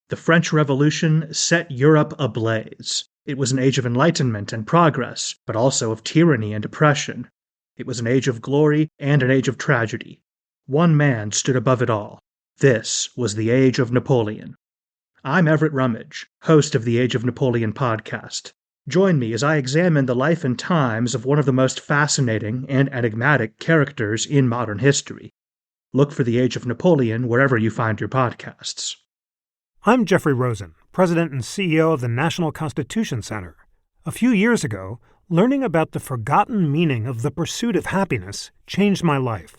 The French Revolution set Europe ablaze. It was an age of enlightenment and progress, but also of tyranny and oppression. It was an age of glory and an age of tragedy. One man stood above it all. This was the Age of Napoleon. I'm Everett Rummage, host of the Age of Napoleon podcast. Join me as I examine the life and times of one of the most fascinating and enigmatic characters in modern history. Look for the Age of Napoleon wherever you find your podcasts. I'm Jeffrey Rosen, President and CEO of the National Constitution Center. A few years ago, learning about the forgotten meaning of the pursuit of happiness changed my life.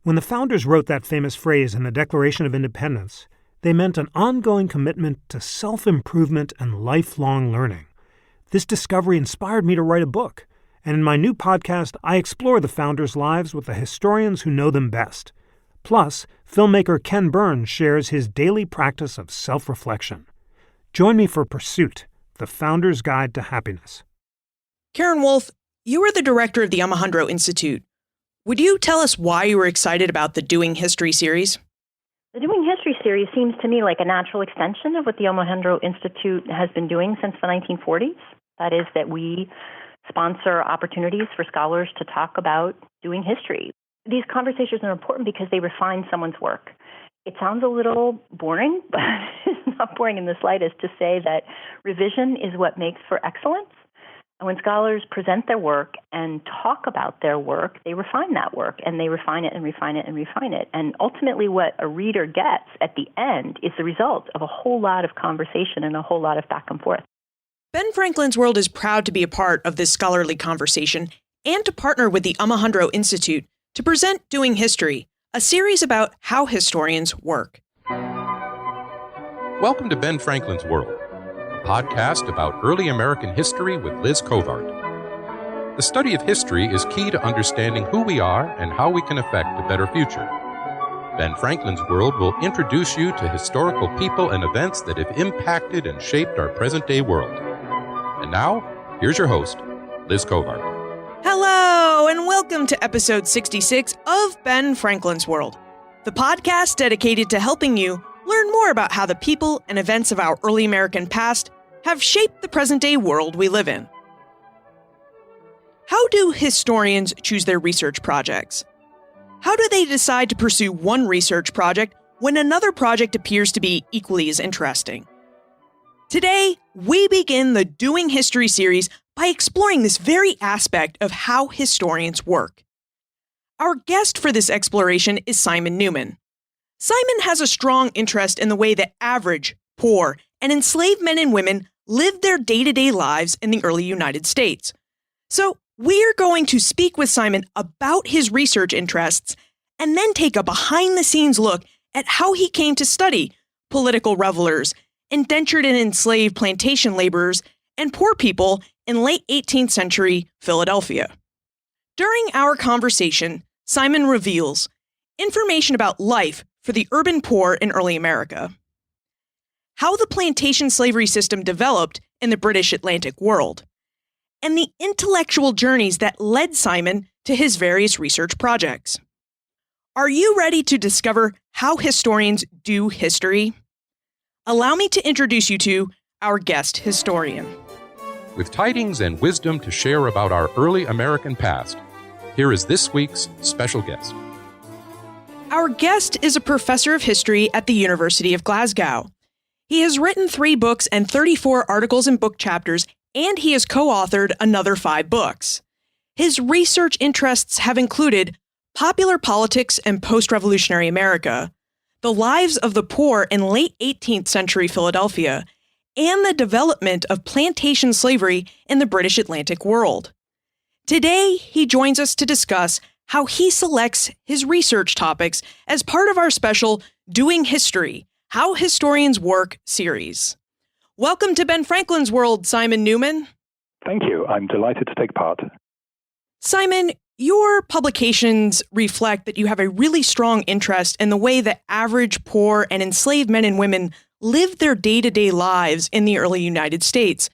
When the founders wrote that famous phrase in the Declaration of Independence, they meant an ongoing commitment to self-improvement and lifelong learning. This discovery inspired me to write a book, and in my new podcast, I explore the founders' lives with the historians who know them best. Plus, filmmaker Ken Burns shares his daily practice of self-reflection. Join me for Pursuit, the Founder's Guide to Happiness. Karen Wolf, you are the director of the Alejandro Institute. Would you tell us why you were excited about the Doing History series? The Doing History series seems to me like a natural extension of what the Alejandro Institute has been doing since the 1940s. That is, that we sponsor opportunities for scholars to talk about doing history. These conversations are important because they refine someone's work. It sounds a little boring, but it's not boring in the slightest to say that revision is what makes for excellence. And when scholars present their work and talk about their work, they refine that work, and they refine it and refine it and refine it. And ultimately what a reader gets at the end is the result of a whole lot of conversation and a whole lot of back and forth. Ben Franklin's World is proud to be a part of this scholarly conversation and to partner with the Alejandro Institute to present Doing History, a series about how historians work. Welcome to Ben Franklin's World, a podcast about early American history with Liz Covart. The study of history is key to understanding who we are and how we can affect a better future. Ben Franklin's World will introduce you to historical people and events that have impacted and shaped our present-day world. And now, here's your host, Liz Covart. Hello, and welcome to episode 66 of Ben Franklin's World, the podcast dedicated to helping you learn more about how the people and events of our early American past have shaped the present-day world we live in. How do historians choose their research projects? How do they decide to pursue one research project when another project appears to be equally as interesting? Today, we begin the Doing History series by exploring this very aspect of how historians work. Our guest for this exploration is Simon Newman. Simon has a strong interest in the way that average, poor, and enslaved men and women lived their day-to-day lives in the early United States. So we're going to speak with Simon about his research interests and then take a behind-the-scenes look at how he came to study political revelers, indentured and enslaved plantation laborers, and poor people in late 18th century Philadelphia. During our conversation, Simon reveals information about life for the urban poor in early America, how the plantation slavery system developed in the British Atlantic world, and the intellectual journeys that led Simon to his various research projects. Are you ready to discover how historians do history? Allow me to introduce you to our guest historian. With tidings and wisdom to share about our early American past, here is this week's special guest. Our guest is a professor of history at the University of Glasgow. He has written 3 books and 34 articles and book chapters, and he has co-authored another 5 books. His research interests have included popular politics and post-revolutionary America, the lives of the poor in late 18th century Philadelphia, and the development of plantation slavery in the British Atlantic world. Today, he joins us to discuss how he selects his research topics as part of our special Doing History, How Historians Work series. Welcome to Ben Franklin's World, Simon Newman. Thank you. I'm delighted to take part. Simon, your publications reflect that you have a really strong interest in the way that average, poor, and enslaved men and women lived their day-to-day lives in the early United States.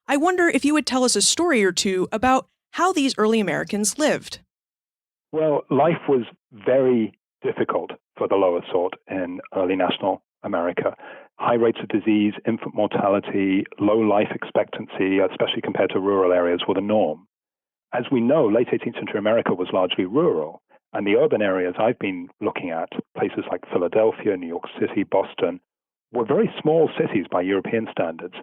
I wonder if you would tell us a story or two about how these early Americans lived. Well, life was very difficult for the lower sort in early national America. high rates of disease, infant mortality, low life expectancy, especially compared to rural areas, were the norm. As we know, late 18th century America was largely rural, and the urban areas I've been looking at, places like Philadelphia, New York City, Boston, were very small cities by European standards.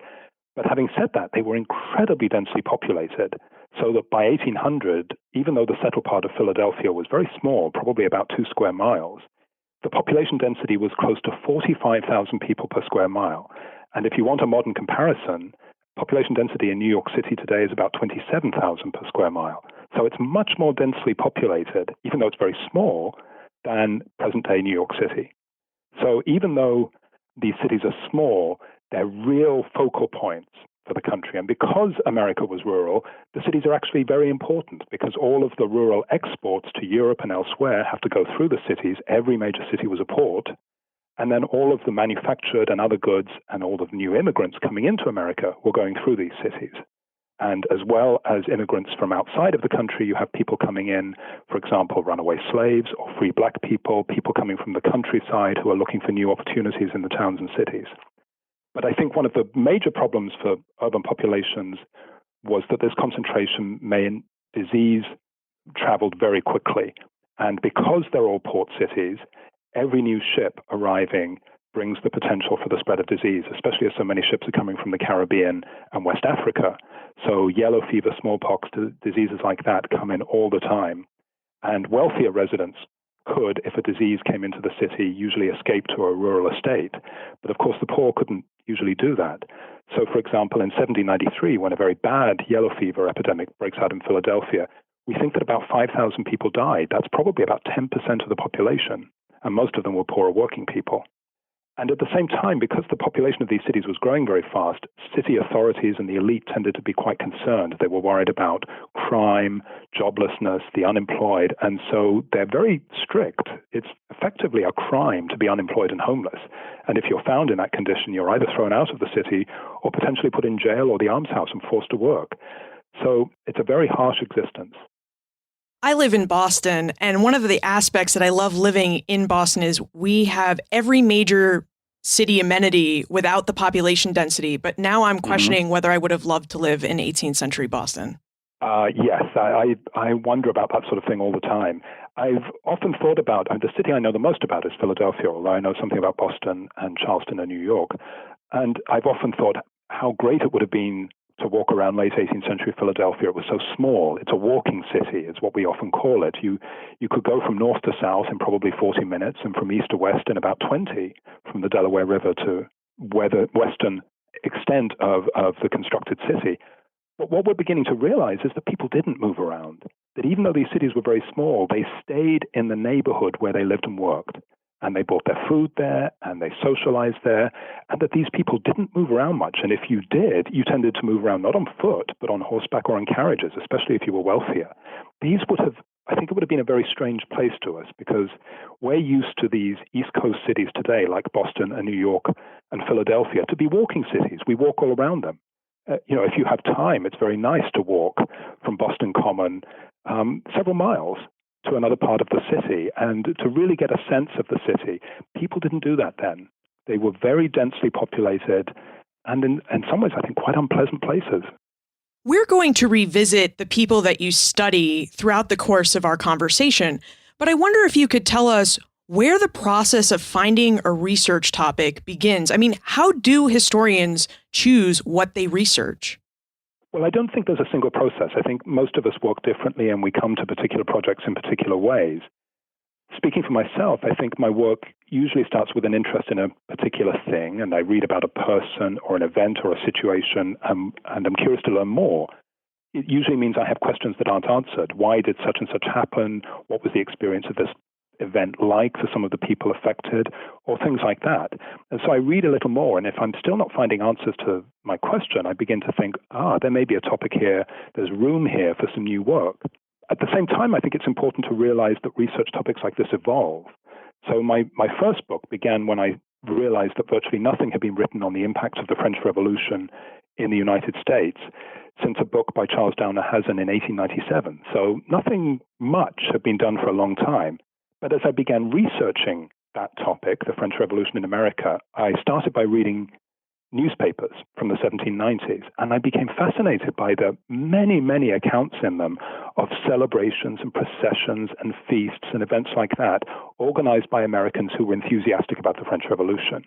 But having said that, they were incredibly densely populated, so that by 1800, even though the settled part of Philadelphia was very small, probably about 2 square miles, the population density was close to 45,000 people per square mile. And if you want a modern comparison, population density in New York City today is about 27,000 per square mile. So it's much more densely populated, even though it's very small, than present-day New York City. So even though these cities are small, they're real focal points for the country. And because America was rural, the cities are actually very important because all of the rural exports to Europe and elsewhere have to go through the cities. Every major city was a port. And then all of the manufactured and other goods and all the new immigrants coming into America were going through these cities. And as well as immigrants from outside of the country, you have people coming in, for example, runaway slaves or free black people, people coming from the countryside who are looking for new opportunities in the towns and cities. But I think one of the major problems for urban populations was that this concentration meant disease traveled very quickly. And because they're all port cities, every new ship arriving brings the potential for the spread of disease, especially as so many ships are coming from the Caribbean and West Africa. So yellow fever, smallpox, diseases like that come in all the time. And wealthier residents could, if a disease came into the city, usually escape to a rural estate. But of course, the poor couldn't usually do that. So, for example, in 1793, when a very bad yellow fever epidemic breaks out in Philadelphia, we think that about 5,000 people died. That's probably about 10% of the population, and most of them were poorer working people. And at the same time, because the population of these cities was growing very fast, city authorities and the elite tended to be quite concerned. They were worried about crime, joblessness, the unemployed, and so they're very strict. It's effectively a crime to be unemployed and homeless. And if you're found in that condition, you're either thrown out of the city or potentially put in jail or the almshouse and forced to work. So it's a very harsh existence. I live in Boston, and one of the aspects that I love living in Boston is we have every major city amenity without the population density. But now I'm questioning whether I would have loved to live in 18th century Boston. Yes, I wonder about that sort of thing all the time. I've often thought about, the city I know the most about is Philadelphia, although I know something about Boston and Charleston and New York. And I've often thought how great it would have been to walk around late 18th century Philadelphia. It was so small. It's a walking city, is what we often call it. You could go from north to south in probably 40 minutes and from east to west in about 20 from the Delaware River to the western extent of the constructed city. But what we're beginning to realize is that people didn't move around, that even though these cities were very small, they stayed in the neighborhood where they lived and worked. And they bought their food there, and they socialized there, and that these people didn't move around much. And if you did, you tended to move around not on foot, but on horseback or on carriages, especially if you were wealthier. I think it would have been a very strange place to us, because we're used to these East Coast cities today, like Boston and New York and Philadelphia, to be walking cities. We walk all around them. If you have time, it's very nice to walk from Boston Common several miles to another part of the city and to really get a sense of the city. People didn't do that then. They were very densely populated and in some ways, I think, quite unpleasant places. We're going to revisit the people that you study throughout the course of our conversation, but I wonder if you could tell us where the process of finding a research topic begins. I mean, how do historians choose what they research? Well, I don't think there's a single process. I think most of us work differently and we come to particular projects in particular ways. Speaking for myself, I think my work usually starts with an interest in a particular thing, and I read about a person or an event or a situation, and I'm curious to learn more. It usually means I have questions that aren't answered. Why did such and such happen? What was the experience of this event like for some of the people affected, or things like that. And so I read a little more, and if I'm still not finding answers to my question, I begin to think, there may be a topic here, there's room here for some new work. At the same time, I think it's important to realize that research topics like this evolve. So my first book began when I realized that virtually nothing had been written on the impacts of the French Revolution in the United States since a book by Charles Downer Hazen in 1897. So nothing much had been done for a long time. But as I began researching that topic, the French Revolution in America, I started by reading newspapers from the 1790s, and I became fascinated by the many, many accounts in them of celebrations and processions and feasts and events like that, organized by Americans who were enthusiastic about the French Revolution.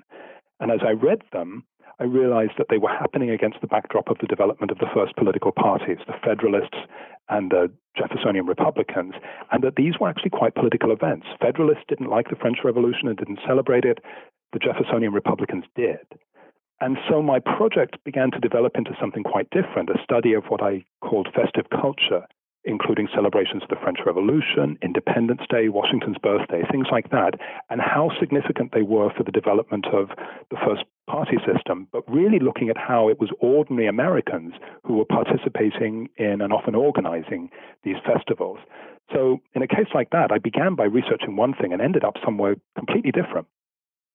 And as I read them, I realized that they were happening against the backdrop of the development of the first political parties, the Federalists and the Jeffersonian Republicans, and that these were actually quite political events. Federalists didn't like the French Revolution and didn't celebrate it. The Jeffersonian Republicans did. And so my project began to develop into something quite different, a study of what I called festive culture, including celebrations of the French Revolution, Independence Day, Washington's birthday, things like that, and how significant they were for the development of the first party system, but really looking at how it was ordinary Americans who were participating in and often organizing these festivals. So in a case like that, I began by researching one thing and ended up somewhere completely different.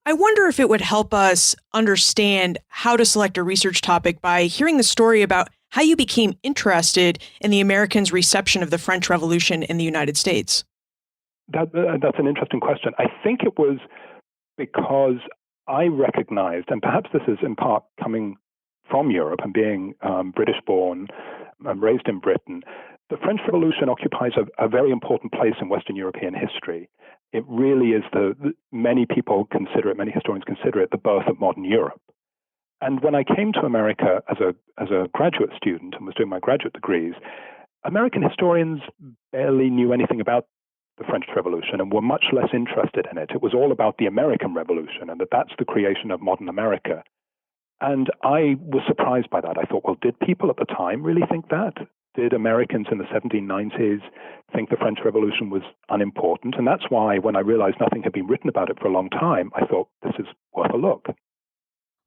I wonder if it would help us understand how to select a research topic by hearing the story about how you became interested in the Americans' reception of the French Revolution in the United States. That's an interesting question. I think it was because I recognized, and perhaps this is in part coming from Europe and being British-born and raised in Britain, the French Revolution occupies a very important place in Western European history. It really is many people consider it, many historians consider it, the birth of modern Europe. And when I came to America as a graduate student and was doing my graduate degrees, American historians barely knew anything about the French Revolution and were much less interested in it. It was all about the American Revolution and that's the creation of modern America. And I was surprised by that. I thought, well, did people at the time really think that? Did Americans in the 1790s think the French Revolution was unimportant? And that's why when I realized nothing had been written about it for a long time, I thought this is worth a look.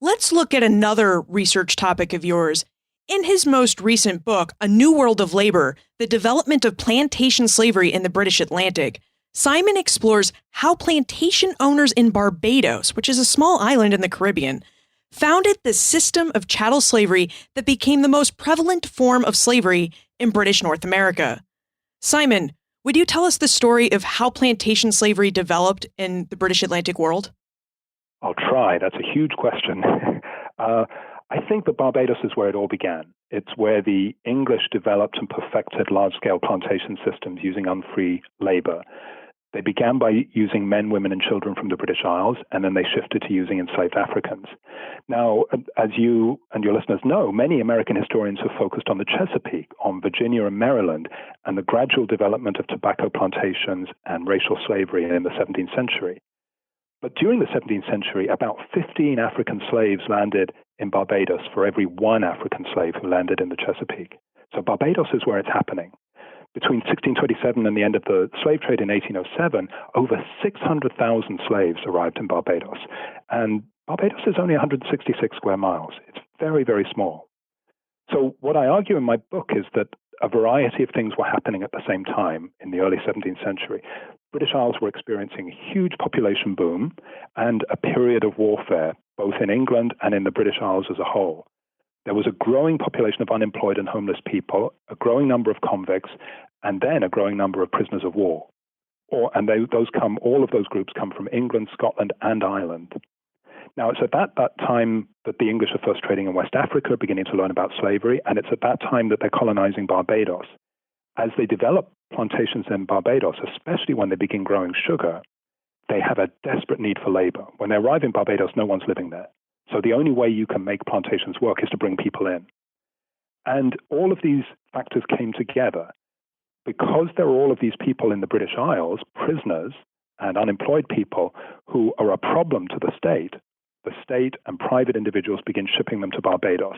Let's look at another research topic of yours. In his most recent book, A New World of Labor, The Development of Plantation Slavery in the British Atlantic, Simon explores how plantation owners in Barbados, which is a small island in the Caribbean, founded the system of chattel slavery that became the most prevalent form of slavery in British North America. Simon, would you tell us the story of how plantation slavery developed in the British Atlantic world? I'll try. That's a huge question. I think that Barbados is where it all began. It's where the English developed and perfected large-scale plantation systems using unfree labor. They began by using men, women, and children from the British Isles, and then they shifted to using enslaved Africans. Now, as you and your listeners know, many American historians have focused on the Chesapeake, on Virginia and Maryland, and the gradual development of tobacco plantations and racial slavery in the 17th century. But during the 17th century, about 15 African slaves landed in Barbados for every one African slave who landed in the Chesapeake. So Barbados is where it's happening. Between 1627 and the end of the slave trade in 1807, over 600,000 slaves arrived in Barbados. And Barbados is only 166 square miles. It's very, very small. So what I argue in my book is that a variety of things were happening at the same time in the early 17th century. British Isles were experiencing a huge population boom and a period of warfare, both in England and in the British Isles as a whole. There was a growing population of unemployed and homeless people, a growing number of convicts, and then a growing number of prisoners of war. All of those groups come from England, Scotland, and Ireland. Now, it's at that time that the English are first trading in West Africa, beginning to learn about slavery, and it's at that time that they're colonizing Barbados. As they develop plantations in Barbados, especially when they begin growing sugar, they have a desperate need for labor. When they arrive in Barbados, no one's living there. So the only way you can make plantations work is to bring people in. And all of these factors came together. Because there are all of these people in the British Isles, prisoners and unemployed people who are a problem to the state and private individuals begin shipping them to Barbados.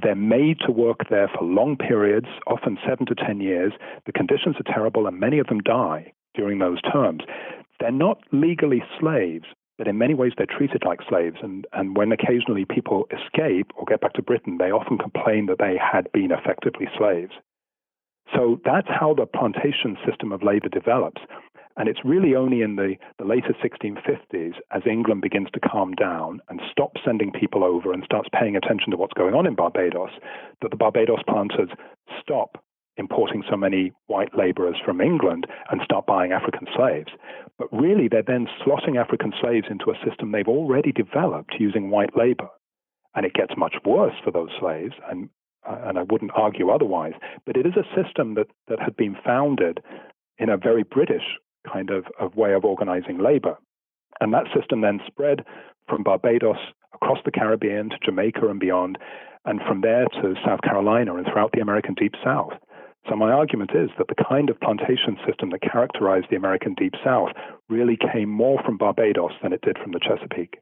They're made to work there for long periods, often 7 to 10 years. The conditions are terrible, and many of them die during those terms. They're not legally slaves, but in many ways they're treated like slaves. And when occasionally people escape or get back to Britain, they often complain that they had been effectively slaves. So that's how the plantation system of labor develops. And it's really only in the later 1650s, as England begins to calm down and stops sending people over and starts paying attention to what's going on in Barbados, that the Barbados planters stop importing so many white laborers from England and start buying African slaves. But really, they're then slotting African slaves into a system they've already developed using white labor. And it gets much worse for those slaves, and I wouldn't argue otherwise. But it is a system that had been founded in a very British kind of way of organizing labor. And that system then spread from Barbados across the Caribbean to Jamaica and beyond, and from there to South Carolina and throughout the American Deep South. So my argument is that the kind of plantation system that characterized the American Deep South really came more from Barbados than it did from the Chesapeake.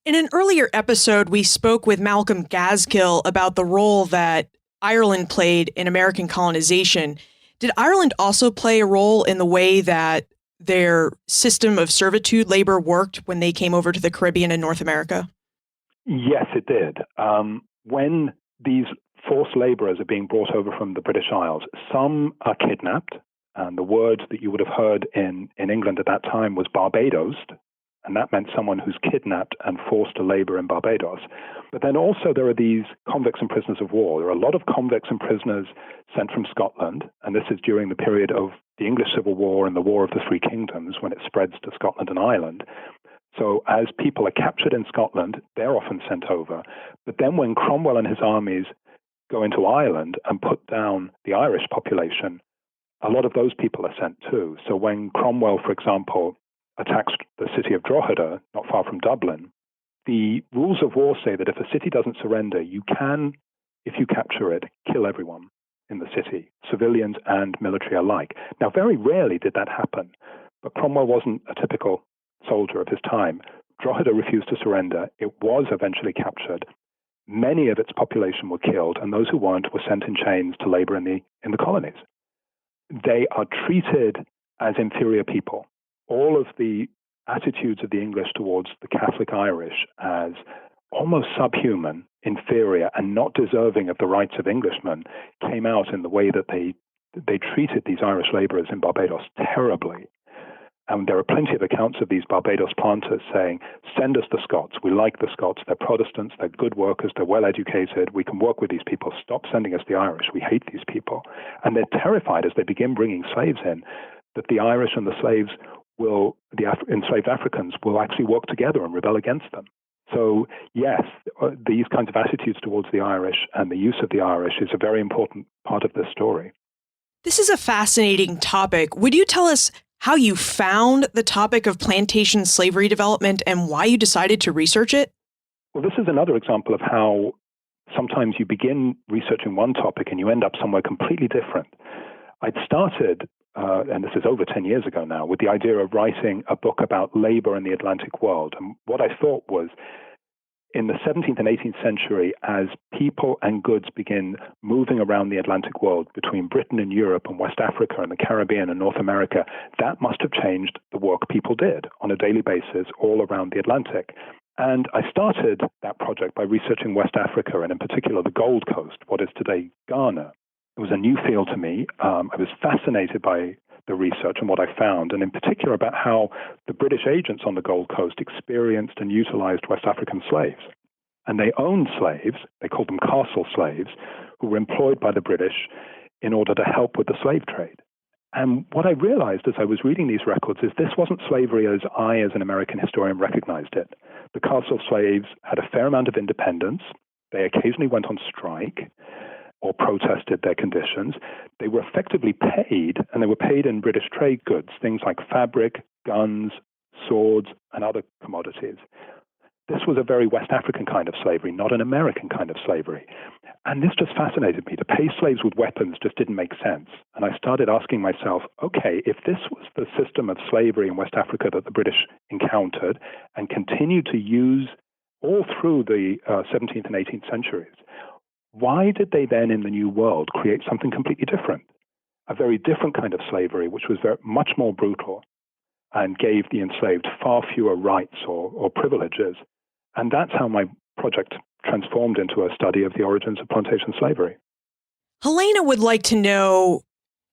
In an earlier episode, we spoke with Malcolm Gaskill about the role that Ireland played in American colonization. Did Ireland also play a role in the way that their system of servitude labor worked when they came over to the Caribbean and North America? Yes, it did. When these forced laborers are being brought over from the British Isles, some are kidnapped, and the word that you would have heard in England at that time was Barbadosed, and that meant someone who's kidnapped and forced to labor in Barbados. But then also there are these convicts and prisoners of war. There are a lot of convicts and prisoners sent from Scotland, and this is during the period of the English Civil War and the War of the Three Kingdoms when it spreads to Scotland and Ireland. So as people are captured in Scotland, they're often sent over. But then when Cromwell and his armies go into Ireland and put down the Irish population, a lot of those people are sent too. So when Cromwell, for example, attacks the city of Drogheda, not far from Dublin, the rules of war say that if a city doesn't surrender, you can, if you capture it, kill everyone in the city, civilians and military alike. Now, very rarely did that happen, but Cromwell wasn't a typical soldier of his time. Drogheda refused to surrender. It was eventually captured. Many of its population were killed, and those who weren't were sent in chains to labor in the colonies. They are treated as inferior people. All of the attitudes of the English towards the Catholic Irish as almost subhuman, inferior, and not deserving of the rights of Englishmen came out in the way that they treated these Irish laborers in Barbados terribly. And there are plenty of accounts of these Barbados planters saying, send us the Scots. We like the Scots. They're Protestants. They're good workers. They're well educated. We can work with these people. Stop sending us the Irish. We hate these people. And they're terrified as they begin bringing slaves in that the Irish and the slaves enslaved Africans will actually work together and rebel against them. So yes, these kinds of attitudes towards the Irish and the use of the Irish is a very important part of this story. This is a fascinating topic. Would you tell us how you found the topic of plantation slavery development and why you decided to research it? Well, this is another example of how sometimes you begin researching one topic and you end up somewhere completely different. I'd started, and this is over 10 years ago now, with the idea of writing a book about labor in the Atlantic world. And what I thought was, in the 17th and 18th century, as people and goods begin moving around the Atlantic world between Britain and Europe and West Africa and the Caribbean and North America, that must have changed the work people did on a daily basis all around the Atlantic. And I started that project by researching West Africa, and in particular the Gold Coast, what is today Ghana. It was a new field to me. I was fascinated by the research and what I found, and in particular about how the British agents on the Gold Coast experienced and utilized West African slaves. And they owned slaves, they called them castle slaves, who were employed by the British in order to help with the slave trade. And what I realized as I was reading these records is this wasn't slavery as I, as an American historian, recognized it. The castle slaves had a fair amount of independence. They occasionally went on strike or protested their conditions. They were effectively paid, and they were paid in British trade goods, things like fabric, guns, swords, and other commodities. This was a very West African kind of slavery, not an American kind of slavery. And this just fascinated me. To pay slaves with weapons just didn't make sense. And I started asking myself, okay, if this was the system of slavery in West Africa that the British encountered and continued to use all through the 17th and 18th centuries, why did they then in the New World create something completely different? A very different kind of slavery, which was much more brutal and gave the enslaved far fewer rights or privileges. And that's how my project transformed into a study of the origins of plantation slavery. Helena would like to know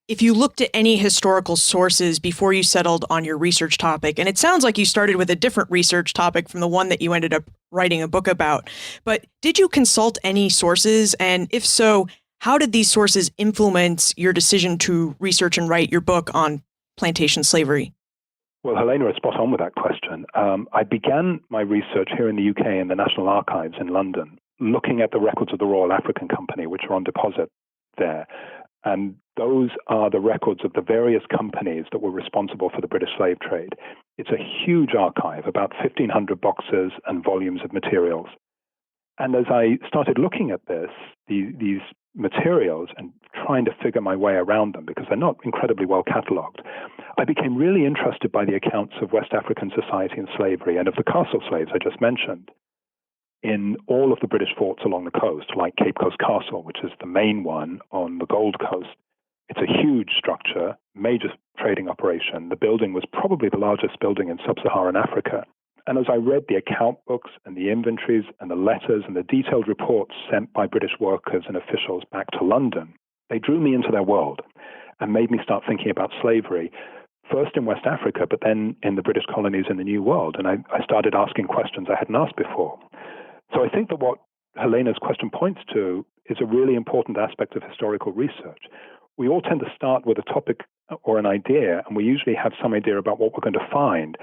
if you looked at any historical sources before you settled on your research topic. And it sounds like you started with a different research topic from the one that you ended up writing a book about. But did you consult any sources? And if so, How did these sources influence your decision to research and write your book on plantation slavery? Well, Helena is spot on with that question. I began my research here in the UK in the National Archives in London, looking at the records of the Royal African Company, which are on deposit there. And those are the records of the various companies that were responsible for the British slave trade. It's a huge archive, about 1,500 boxes and volumes of materials. And as I started looking at these materials and trying to figure my way around them, because they're not incredibly well catalogued, I became really interested by the accounts of West African society and slavery and of the castle slaves I just mentioned in all of the British forts along the coast, like Cape Coast Castle, which is the main one on the Gold Coast. It's a huge structure, major trading operation. The building was probably the largest building in sub-Saharan Africa. And as I read the account books and the inventories and the letters and the detailed reports sent by British workers and officials back to London, they drew me into their world and made me start thinking about slavery, first in West Africa, but then in the British colonies in the New World. And I started asking questions I hadn't asked before. So I think that what Helena's question points to is a really important aspect of historical research. We all tend to start with a topic or an idea, and we usually have some idea about what we're going to find.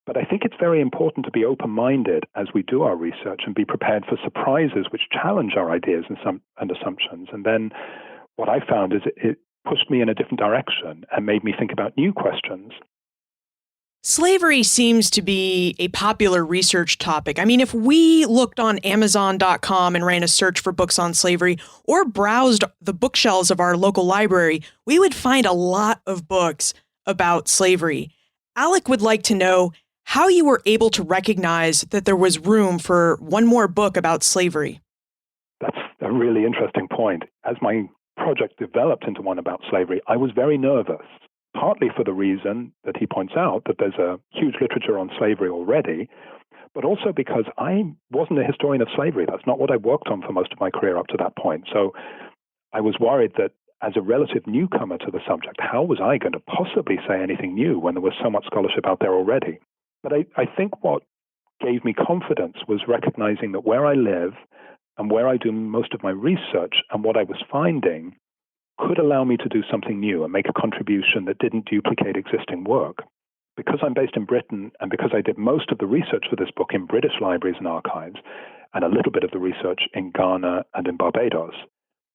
But I think it's very important to be open-minded as we do our research and be prepared for surprises which challenge our ideas and assumptions. And then what I found is it pushed me in a different direction and made me think about new questions. Slavery seems to be a popular research topic. I mean, if we looked on Amazon.com and ran a search for books on slavery or browsed the bookshelves of our local library, we would find a lot of books about slavery. Alec would like to know how you were able to recognize that there was room for one more book about slavery. That's a really interesting point. As my project developed into one about slavery, I was very nervous. Partly for the reason that he points out, that there's a huge literature on slavery already, but also because I wasn't a historian of slavery. That's not what I worked on for most of my career up to that point. So I was worried that as a relative newcomer to the subject, how was I going to possibly say anything new when there was so much scholarship out there already? But I think what gave me confidence was recognizing that where I live and where I do most of my research and what I was finding could allow me to do something new and make a contribution that didn't duplicate existing work. Because I'm based in Britain and because I did most of the research for this book in British libraries and archives and a little bit of the research in Ghana and in Barbados,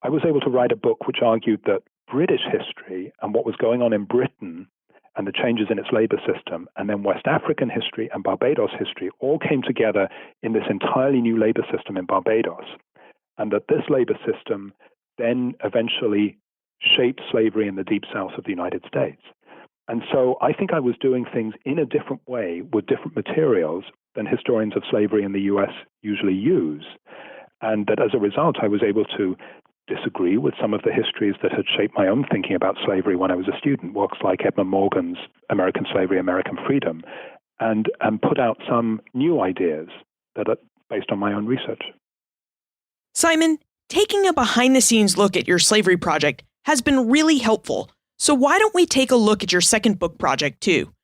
I was able to write a book which argued that British history and what was going on in Britain and the changes in its labor system, and then West African history and Barbados history all came together in this entirely new labor system in Barbados, and that this labor system then eventually shaped slavery in the deep south of the United States. And so I think I was doing things in a different way with different materials than historians of slavery in the US usually use. And that as a result, I was able to disagree with some of the histories that had shaped my own thinking about slavery when I was a student, works like Edmund Morgan's American Slavery, American Freedom, and put out some new ideas that are based on my own research. Simon, taking a behind-the-scenes look at your slavery project has been really helpful. So why don't we take a look at your second book project too?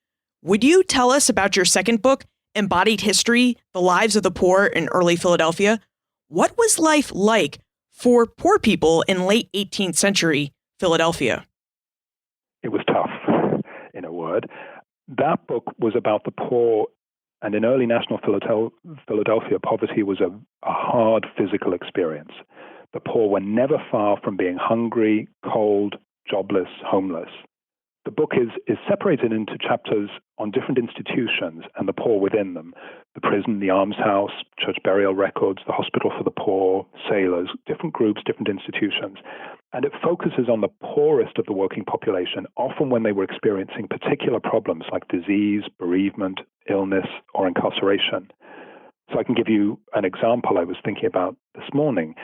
Would you tell us about your second book, Embodied History, The Lives of the Poor in Early Philadelphia? What was life like for poor people in late 18th century Philadelphia? It was tough, in a word. That book was about the poor, and in early national Philadelphia, poverty was a hard physical experience. The poor were never far from being hungry, cold, jobless, homeless. The book is separated into chapters on different institutions and the poor within them. The prison, the almshouse, church burial records, the hospital for the poor, sailors, different groups, different institutions. And it focuses on the poorest of the working population, often when they were experiencing particular problems like disease, bereavement, illness, or incarceration. So I can give you an example I was thinking about this morning.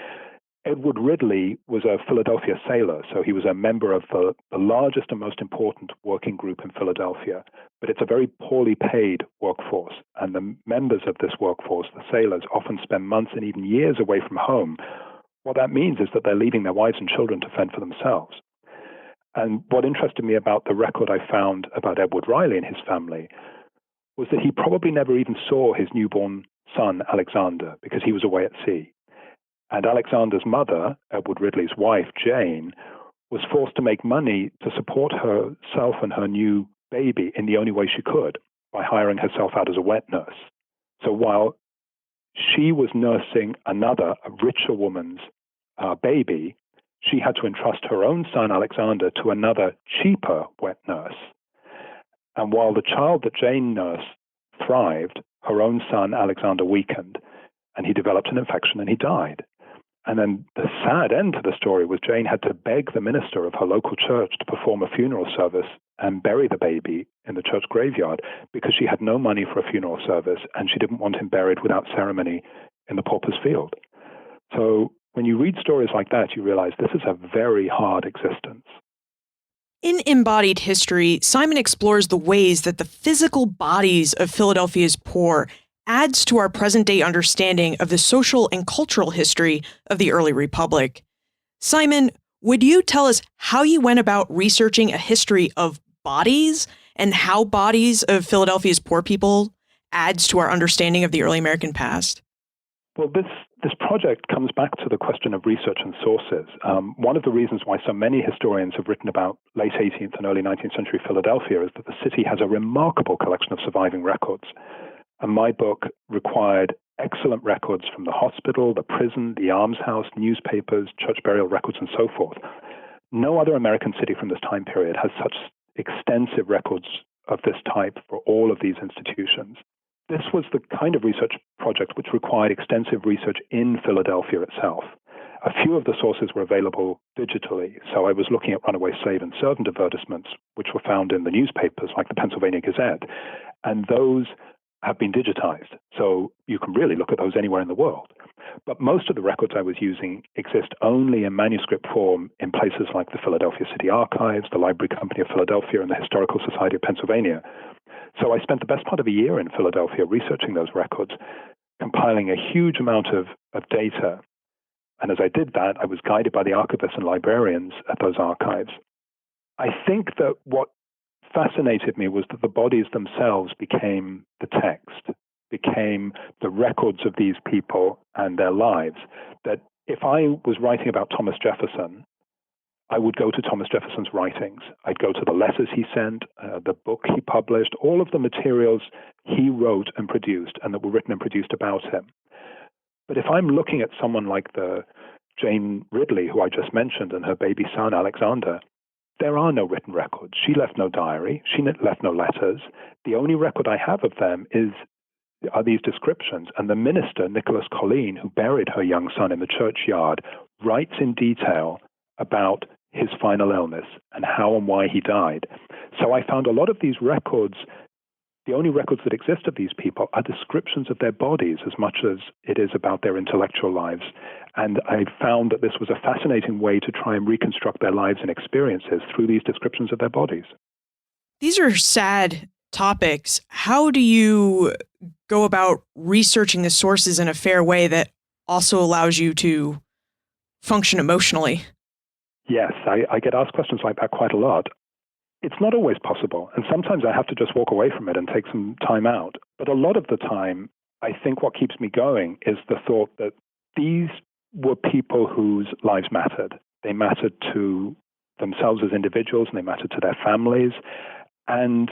Edward Ridley was a Philadelphia sailor, so he was a member of the largest and most important working group in Philadelphia. But it's a very poorly paid workforce, and the members of this workforce, the sailors, often spend months and even years away from home. What that means is that they're leaving their wives and children to fend for themselves. And what interested me about the record I found about Edward Riley and his family was that he probably never even saw his newborn son, Alexander, because he was away at sea. And Alexander's mother, Edward Ridley's wife, Jane, was forced to make money to support herself and her new baby in the only way she could, by hiring herself out as a wet nurse. So while she was nursing another, a richer woman's baby, she had to entrust her own son, Alexander, to another, cheaper wet nurse. And while the child that Jane nursed thrived, her own son, Alexander, weakened, and he developed an infection and he died. And then the sad end to the story was Jane had to beg the minister of her local church to perform a funeral service and bury the baby in the church graveyard because she had no money for a funeral service and she didn't want him buried without ceremony in the pauper's field. So when you read stories like that, you realize this is a very hard existence. In Embodied History, Simon explores the ways that the physical bodies of Philadelphia's poor adds to our present-day understanding of the social and cultural history of the early republic. Simon, would you tell us how you went about researching a history of bodies and how bodies of Philadelphia's poor people adds to our understanding of the early American past? Well, this project comes back to the question of research and sources. One of the reasons why so many historians have written about late 18th and early 19th century Philadelphia is that the city has a remarkable collection of surviving records. And my book required excellent records from the hospital, the prison, the almshouse, newspapers, church burial records, and so forth. No other American city from this time period has such extensive records of this type for all of these institutions. This was the kind of research project which required extensive research in Philadelphia itself. A few of the sources were available digitally, so I was looking at runaway slave and servant advertisements, which were found in the newspapers like the Pennsylvania Gazette, and those have been digitized, so you can really look at those anywhere in the world. But most of the records I was using exist only in manuscript form in places like the Philadelphia City Archives, the Library Company of Philadelphia, and the Historical Society of Pennsylvania. So I spent the best part of a year in Philadelphia researching those records, compiling a huge amount of data. And as I did that, I was guided by the archivists and librarians at those archives. I think that what fascinated me was that the bodies themselves became the text, became the records of these people and their lives. That if I was writing about Thomas Jefferson, I would go to Thomas Jefferson's writings. I'd go to the letters he sent, the book he published, all of the materials he wrote and produced and that were written and produced about him. But if I'm looking at someone like the Jane Ridley, who I just mentioned, and her baby son, Alexander, there are no written records. She left no diary. She left no letters. The only record I have of them are these descriptions. And the minister, Nicholas Colleen, who buried her young son in the churchyard, writes in detail about his final illness and how and why he died. So I found a lot of these records, the only records that exist of these people are descriptions of their bodies as much as it is about their intellectual lives. And I found that this was a fascinating way to try and reconstruct their lives and experiences through these descriptions of their bodies. These are sad topics. How do you go about researching the sources in a fair way that also allows you to function emotionally? Yes, I get asked questions like that quite a lot. It's not always possible, and sometimes I have to just walk away from it and take some time out. But a lot of the time, I think what keeps me going is the thought that these were people whose lives mattered. They mattered to themselves as individuals, and they mattered to their families. And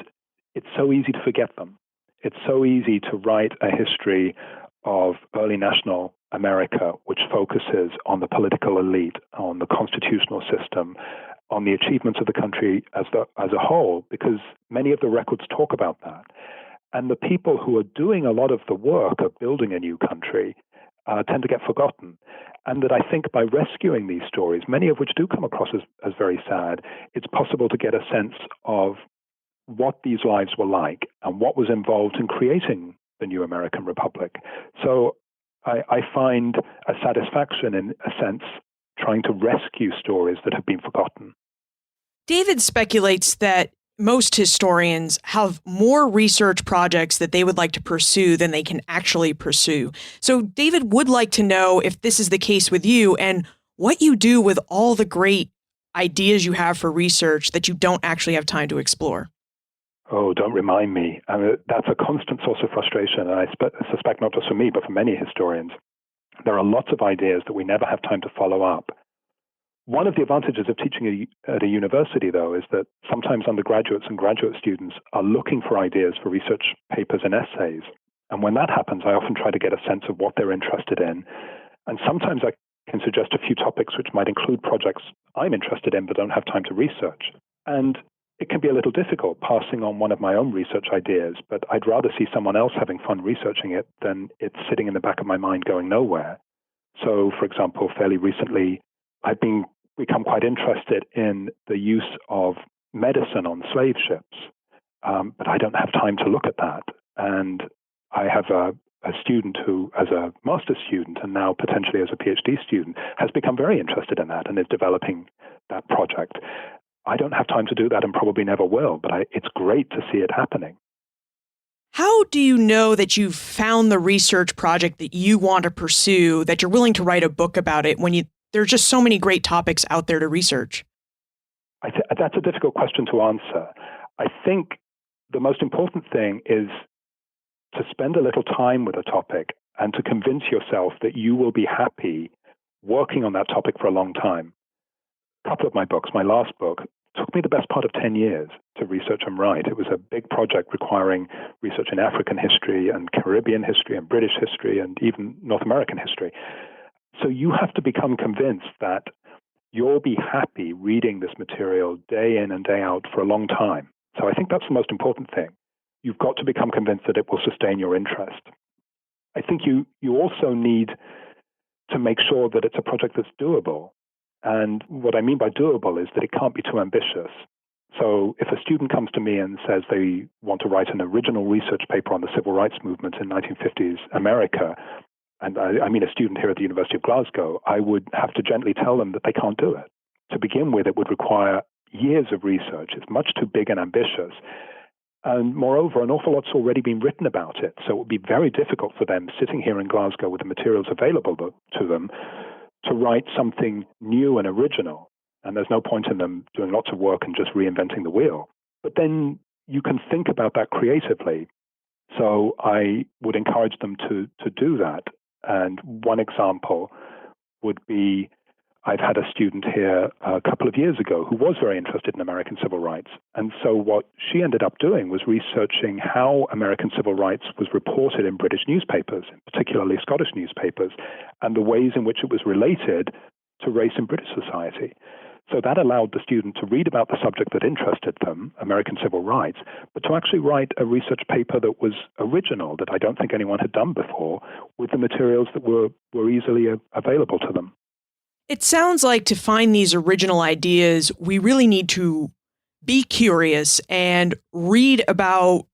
it's so easy to forget them. It's so easy to write a history of early national America, which focuses on the political elite, on the constitutional system, on the achievements of the country as a whole, because many of the records talk about that. And the people who are doing a lot of the work of building a new country tend to get forgotten. And that I think by rescuing these stories, many of which do come across as very sad, it's possible to get a sense of what these lives were like and what was involved in creating the new American Republic. So I find a satisfaction, in a sense, trying to rescue stories that have been forgotten. David speculates that most historians have more research projects that they would like to pursue than they can actually pursue. So David would like to know if this is the case with you and what you do with all the great ideas you have for research that you don't actually have time to explore. Oh, don't remind me. I mean, that's a constant source of frustration, and I suspect not just for me, but for many historians. There are lots of ideas that we never have time to follow up. One of the advantages of teaching at a university, though, is that sometimes undergraduates and graduate students are looking for ideas for research papers and essays. And when that happens, I often try to get a sense of what they're interested in. And sometimes I can suggest a few topics which might include projects I'm interested in but don't have time to research. And it can be a little difficult passing on one of my own research ideas, but I'd rather see someone else having fun researching it than it sitting in the back of my mind going nowhere. So, for example, fairly recently, I've become quite interested in the use of medicine on slave ships, but I don't have time to look at that. And I have a student who, as a master's student and now potentially as a PhD student, has become very interested in that and is developing that project. I don't have time to do that and probably never will, but it's great to see it happening. How do you know that you've found the research project that you want to pursue, that you're willing to write a book about it when there are just so many great topics out there to research? That's a difficult question to answer. I think the most important thing is to spend a little time with a topic and to convince yourself that you will be happy working on that topic for a long time. A couple of my books, my last book, took me the best part of 10 years to research and write. It was a big project requiring research in African history and Caribbean history and British history and even North American history. So you have to become convinced that you'll be happy reading this material day in and day out for a long time. So I think that's the most important thing. You've got to become convinced that it will sustain your interest. I think you also need to make sure that it's a project that's doable. And what I mean by doable is that it can't be too ambitious. So if a student comes to me and says they want to write an original research paper on the civil rights movement in 1950s America, and I mean a student here at the University of Glasgow, I would have to gently tell them that they can't do it. To begin with, it would require years of research. It's much too big and ambitious. And moreover, an awful lot's already been written about it. So it would be very difficult for them sitting here in Glasgow with the materials available to them to write something new and original. And there's no point in them doing lots of work and just reinventing the wheel. But then you can think about that creatively. So I would encourage them to do that. And one example would be, I've had a student here a couple of years ago who was very interested in American civil rights. And so what she ended up doing was researching how American civil rights was reported in British newspapers, particularly Scottish newspapers, and the ways in which it was related to race in British society. So that allowed the student to read about the subject that interested them, American civil rights, but to actually write a research paper that was original, that I don't think anyone had done before, with the materials that were easily available to them. It sounds like to find these original ideas, we really need to be curious and read about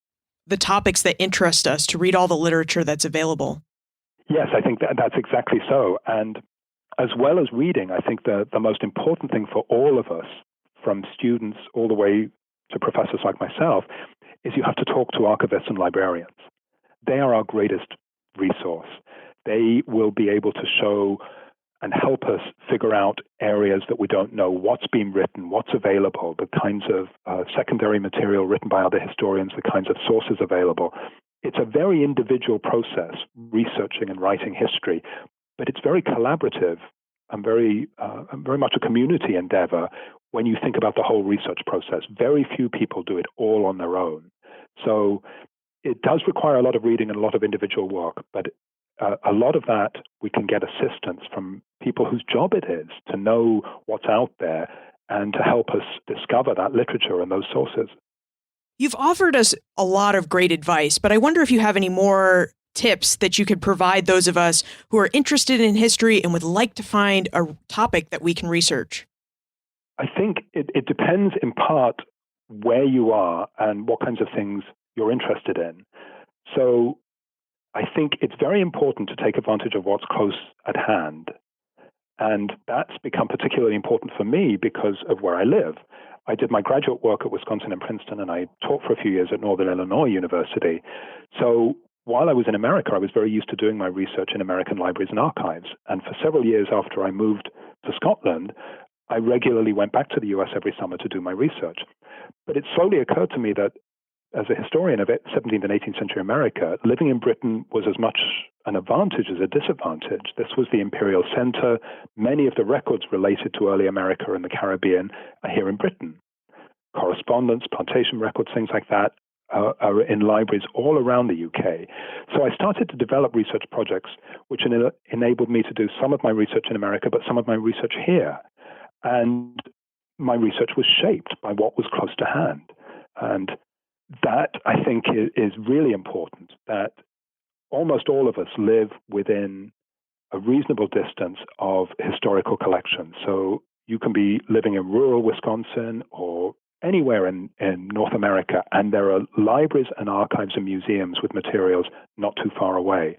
the topics that interest us, to read all the literature that's available. Yes, I think that's exactly so. And as well as reading, I think the most important thing for all of us, from students all the way to professors like myself, is you have to talk to archivists and librarians. They are our greatest resource. They will be able to show and help us figure out areas that we don't know, what's been written, what's available, the kinds of secondary material written by other historians, the kinds of sources available. It's a very individual process, researching and writing history, but it's very collaborative and very much a community endeavor when you think about the whole research process. Very few people do it all on their own. So it does require a lot of reading and a lot of individual work, but a lot of that we can get assistance from people whose job it is to know what's out there and to help us discover that literature and those sources. You've offered us a lot of great advice, but I wonder if you have any more tips that you could provide those of us who are interested in history and would like to find a topic that we can research. I think it depends in part where you are and what kinds of things you're interested in. So I think it's very important to take advantage of what's close at hand. And that's become particularly important for me because of where I live. I did my graduate work at Wisconsin and Princeton, and I taught for a few years at Northern Illinois University. So while I was in America, I was very used to doing my research in American libraries and archives. And for several years after I moved to Scotland, I regularly went back to the US every summer to do my research. But it slowly occurred to me that as a historian of 17th and 18th century America, living in Britain was as much an advantage as a disadvantage. This was the imperial center. Many of the records related to early America and the Caribbean are here in Britain. Correspondence, plantation records, things like that are in libraries all around the UK. So I started to develop research projects which enabled me to do some of my research in America, but some of my research here. And my research was shaped by what was close to hand. And that, I think, is really important, that almost all of us live within a reasonable distance of historical collections. So you can be living in rural Wisconsin or anywhere in North America, and there are libraries and archives and museums with materials not too far away.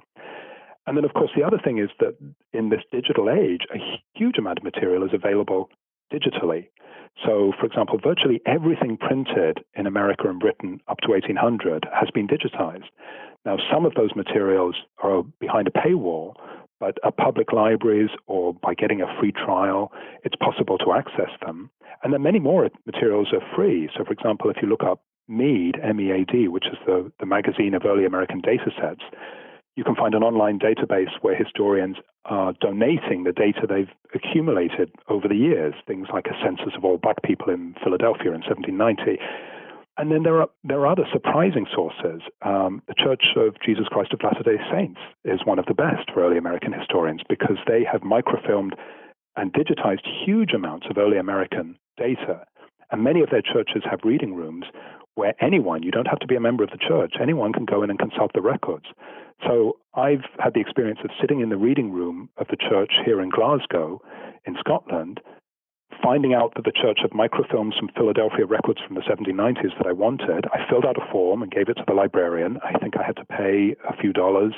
And then, of course, the other thing is that in this digital age, a huge amount of material is available digitally. So, for example, virtually everything printed in America and Britain up to 1800 has been digitized. Now, some of those materials are behind a paywall, but at public libraries or by getting a free trial, it's possible to access them. And then many more materials are free. So, for example, if you look up MEAD, M-E-A-D, which is the magazine of early American data sets, you can find an online database where historians are donating the data they've accumulated over the years, things like a census of all black people in Philadelphia in 1790. And then there are other surprising sources. The Church of Jesus Christ of Latter-day Saints is one of the best for early American historians because they have microfilmed and digitized huge amounts of early American data. And many of their churches have reading rooms where anyone, you don't have to be a member of the church, anyone can go in and consult the records. So I've had the experience of sitting in the reading room of the church here in Glasgow, in Scotland, finding out that the church had microfilmed some Philadelphia records from the 1790s that I wanted. I filled out a form and gave it to the librarian. I think I had to pay a few dollars.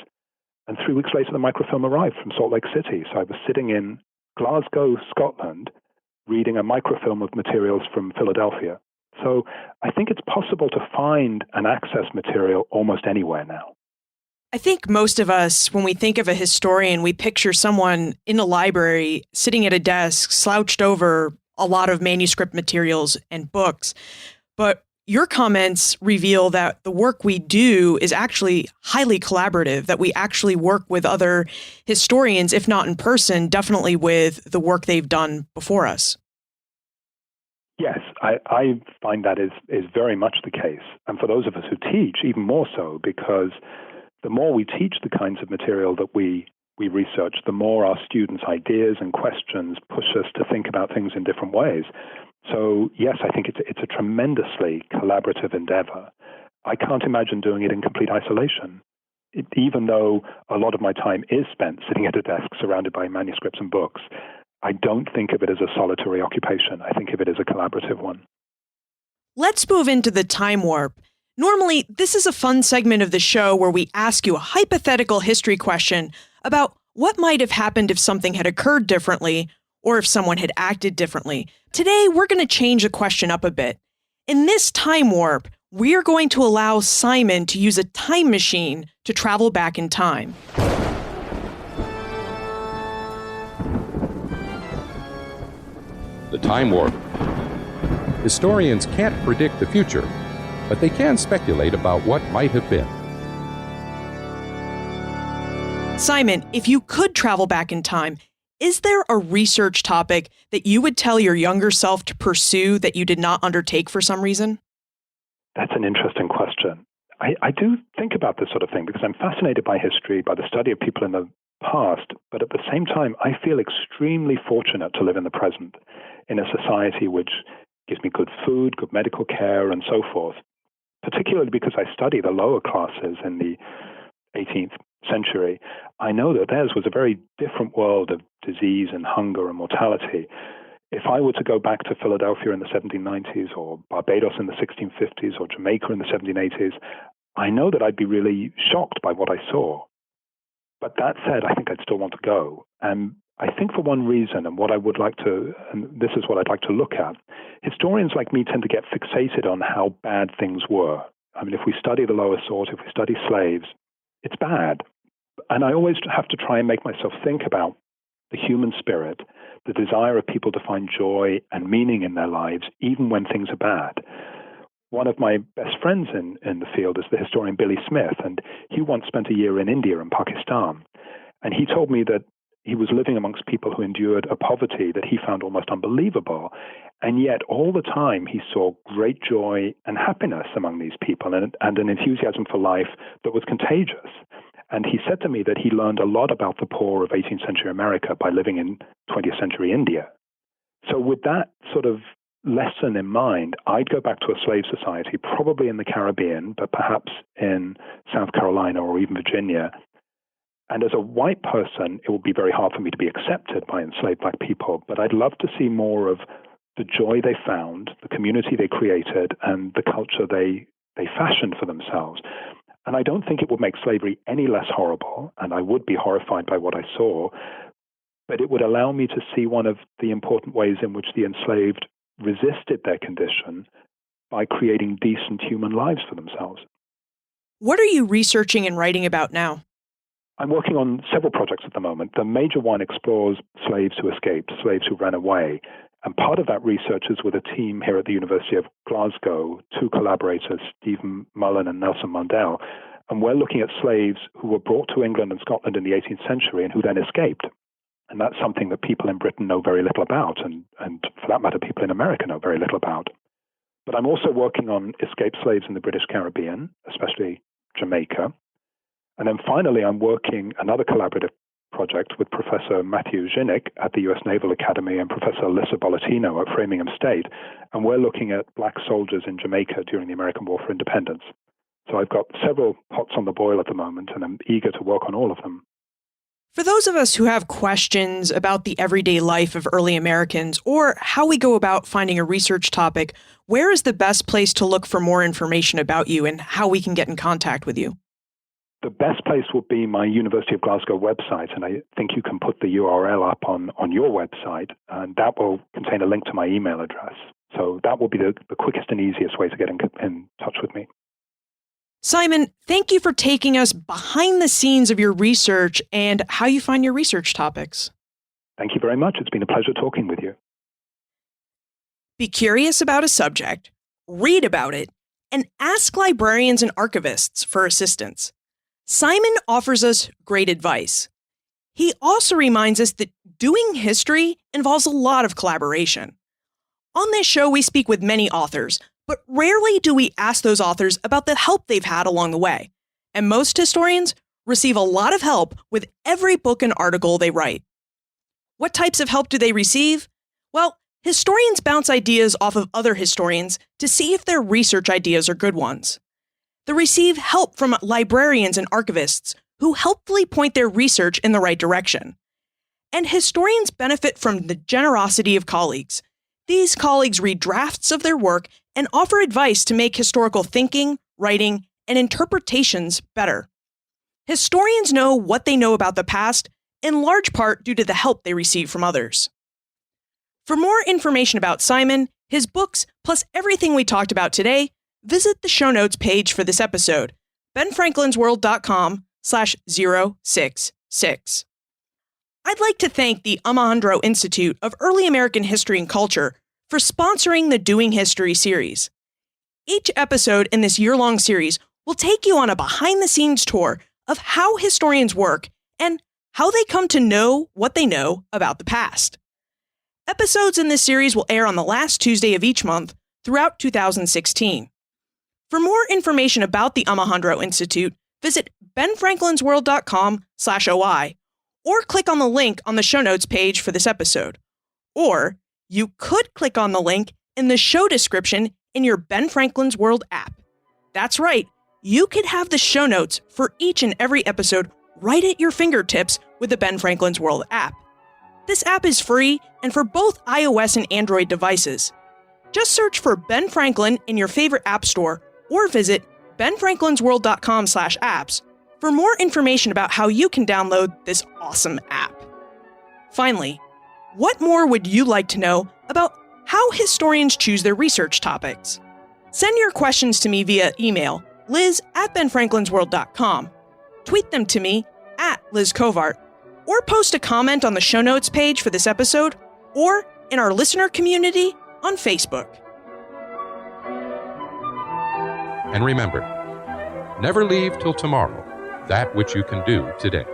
And 3 weeks later, the microfilm arrived from Salt Lake City. So I was sitting in Glasgow, Scotland, reading a microfilm of materials from Philadelphia. So I think it's possible to find and access material almost anywhere now. I think most of us, when we think of a historian, we picture someone in a library sitting at a desk, slouched over a lot of manuscript materials and books. But your comments reveal that the work we do is actually highly collaborative, that we actually work with other historians, if not in person, definitely with the work they've done before us. Yes, I find that is very much the case. And for those of us who teach, even more so, because the more we teach the kinds of material that we research, the more our students' ideas and questions push us to think about things in different ways. So yes, I think it's a tremendously collaborative endeavor. I can't imagine doing it in complete isolation. Even though a lot of my time is spent sitting at a desk surrounded by manuscripts and books, I don't think of it as a solitary occupation. I think of it as a collaborative one. Let's move into the time warp. Normally, this is a fun segment of the show where we ask you a hypothetical history question about what might have happened if something had occurred differently or if someone had acted differently. Today, we're going to change the question up a bit. In this time warp, we are going to allow Simon to use a time machine to travel back in time. The time warp. Historians can't predict the future, but they can speculate about what might have been. Simon, if you could travel back in time, is there a research topic that you would tell your younger self to pursue that you did not undertake for some reason? That's an interesting question. I do think about this sort of thing because I'm fascinated by history, by the study of people in the past, but at the same time, I feel extremely fortunate to live in the present, in a society which gives me good food, good medical care, and so forth, particularly because I study the lower classes in the 18th century. I know that theirs was a very different world of disease and hunger and mortality. If I were to go back to Philadelphia in the 1790s or Barbados in the 1650s or Jamaica in the 1780s, I know that I'd be really shocked by what I saw. But that said, I think I'd still want to go. And I think for one reason, and this is what I'd like to look at, historians like me tend to get fixated on how bad things were. I mean, if we study the lower sort, if we study slaves, it's bad. And I always have to try and make myself think about the human spirit, the desire of people to find joy and meaning in their lives, even when things are bad. one of my best friends in the field is the historian Billy Smith, and he once spent a year in India and Pakistan. And he told me that he was living amongst people who endured a poverty that he found almost unbelievable. And yet all the time he saw great joy and happiness among these people and an enthusiasm for life that was contagious. And he said to me that he learned a lot about the poor of 18th century America by living in 20th century India. So with that sort of lesson in mind, I'd go back to a slave society, probably in the Caribbean, but perhaps in South Carolina or even Virginia. And as a white person, it would be very hard for me to be accepted by enslaved Black people. But I'd love to see more of the joy they found, the community they created, and the culture they fashioned for themselves. And I don't think it would make slavery any less horrible, and I would be horrified by what I saw, but it would allow me to see one of the important ways in which the enslaved resisted their condition by creating decent human lives for themselves. What are you researching and writing about now? I'm working on several projects at the moment. The major one explores slaves who escaped, slaves who ran away. And part of that research is with a team here at the University of Glasgow, two collaborators, Stephen Mullen and Nelson Mundell. And we're looking at slaves who were brought to England and Scotland in the 18th century and who then escaped. And that's something that people in Britain know very little about, and for that matter, people in America know very little about. But I'm also working on escaped slaves in the British Caribbean, especially Jamaica. And then finally, I'm working another collaborative project with Professor Matthew Zinnick at the U.S. Naval Academy and Professor Alyssa Bolletino at Framingham State. And we're looking at Black soldiers in Jamaica during the American War for Independence. So I've got several pots on the boil at the moment, and I'm eager to work on all of them. For those of us who have questions about the everyday life of early Americans or how we go about finding a research topic, where is the best place to look for more information about you and how we can get in contact with you? The best place would be my University of Glasgow website, and I think you can put the URL up on your website, and that will contain a link to my email address. So that will be the quickest and easiest way to get in touch with me. Simon, thank you for taking us behind the scenes of your research and how you find your research topics. Thank you very much. It's been a pleasure talking with you. Be curious about a subject, read about it, and ask librarians and archivists for assistance. Simon offers us great advice. He also reminds us that doing history involves a lot of collaboration. On this show, we speak with many authors, but rarely do we ask those authors about the help they've had along the way. And most historians receive a lot of help with every book and article they write. What types of help do they receive? Well, historians bounce ideas off of other historians to see if their research ideas are good ones. They receive help from librarians and archivists who helpfully point their research in the right direction. And historians benefit from the generosity of colleagues. These colleagues read drafts of their work and offer advice to make historical thinking, writing, and interpretations better. Historians know what they know about the past, in large part due to the help they receive from others. For more information about Simon, his books, plus everything we talked about today, visit the show notes page for this episode, benfranklinsworld.com/066. I'd like to thank the Alejandro Institute of Early American History and Culture for sponsoring the Doing History series. Each episode in this year-long series will take you on a behind-the-scenes tour of how historians work and how they come to know what they know about the past. Episodes in this series will air on the last Tuesday of each month throughout 2016. For more information about the Alejandro Institute, visit benfranklinsworld.com/OI or click on the link on the show notes page for this episode. Or you could click on the link in the show description in your Ben Franklin's World app. That's right, you could have the show notes for each and every episode right at your fingertips with the Ben Franklin's World app. This app is free and for both iOS and Android devices. Just search for Ben Franklin in your favorite app store or visit benfranklinsworld.com/apps for more information about how you can download this awesome app. Finally, what more would you like to know about how historians choose their research topics? Send your questions to me via email, liz@benfranklinsworld.com, tweet them to me @LizCovart, or post a comment on the show notes page for this episode or in our listener community on Facebook. And remember, never leave till tomorrow that which you can do today.